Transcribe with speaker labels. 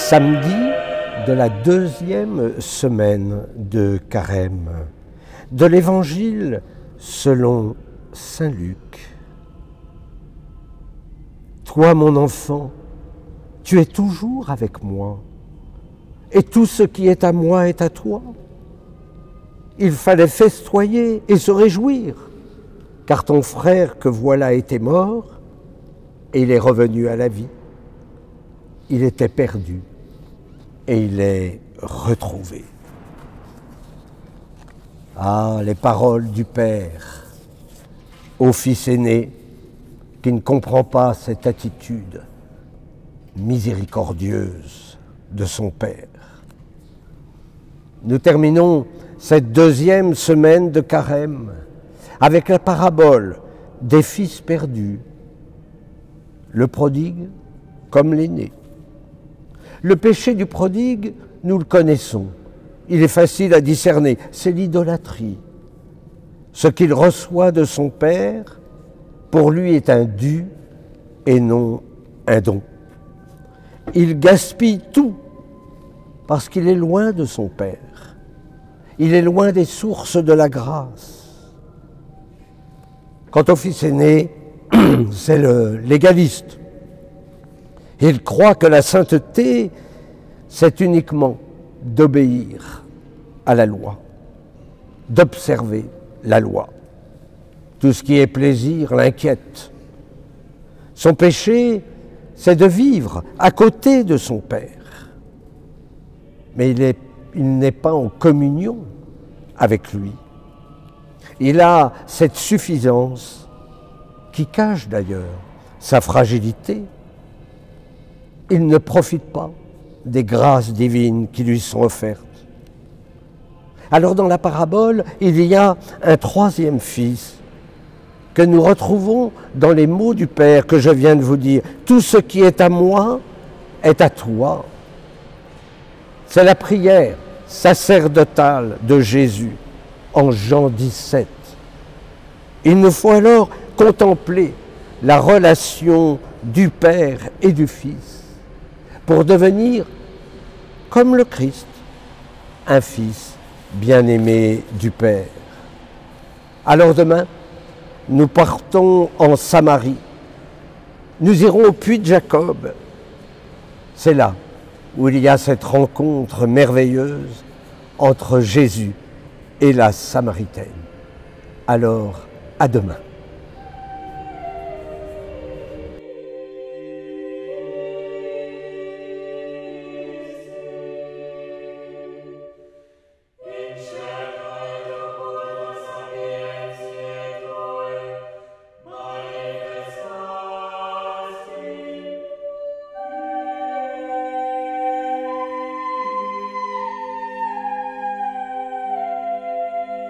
Speaker 1: Samedi de la deuxième semaine de Carême, de l'Évangile selon saint Luc. Toi, mon enfant, tu es toujours avec moi, et tout ce qui est à moi est à toi. Il fallait festoyer et se réjouir, car ton frère que voilà était mort, et il est revenu à la vie. Il était perdu, et il est retrouvé. Ah, les paroles du Père au Fils aîné qui ne comprend pas cette attitude miséricordieuse de son Père. Nous terminons cette deuxième semaine de Carême avec la parabole des fils perdus, le prodigue comme l'aîné. Le péché du prodigue, nous le connaissons. Il est facile à discerner, c'est l'idolâtrie. Ce qu'il reçoit de son Père, pour lui est un dû et non un don. Il gaspille tout parce qu'il est loin de son Père. Il est loin des sources de la grâce. Quant au fils aîné, c'est le légaliste. Il croit que la sainteté, c'est uniquement d'obéir à la loi, d'observer la loi. Tout ce qui est plaisir l'inquiète. Son péché, c'est de vivre à côté de son Père. Mais il n'est pas en communion avec lui. Il a cette suffisance qui cache d'ailleurs sa fragilité. Il ne profite pas des grâces divines qui lui sont offertes. Alors dans la parabole, il y a un troisième fils que nous retrouvons dans les mots du Père que je viens de vous dire. Tout ce qui est à moi est à toi. C'est la prière sacerdotale de Jésus en Jean 17. Il nous faut alors contempler la relation du Père et du Fils pour devenir, comme le Christ, un fils bien-aimé du Père. Alors demain, nous partons en Samarie. Nous irons au puits de Jacob. C'est là où il y a cette rencontre merveilleuse entre Jésus et la Samaritaine. Alors, à demain.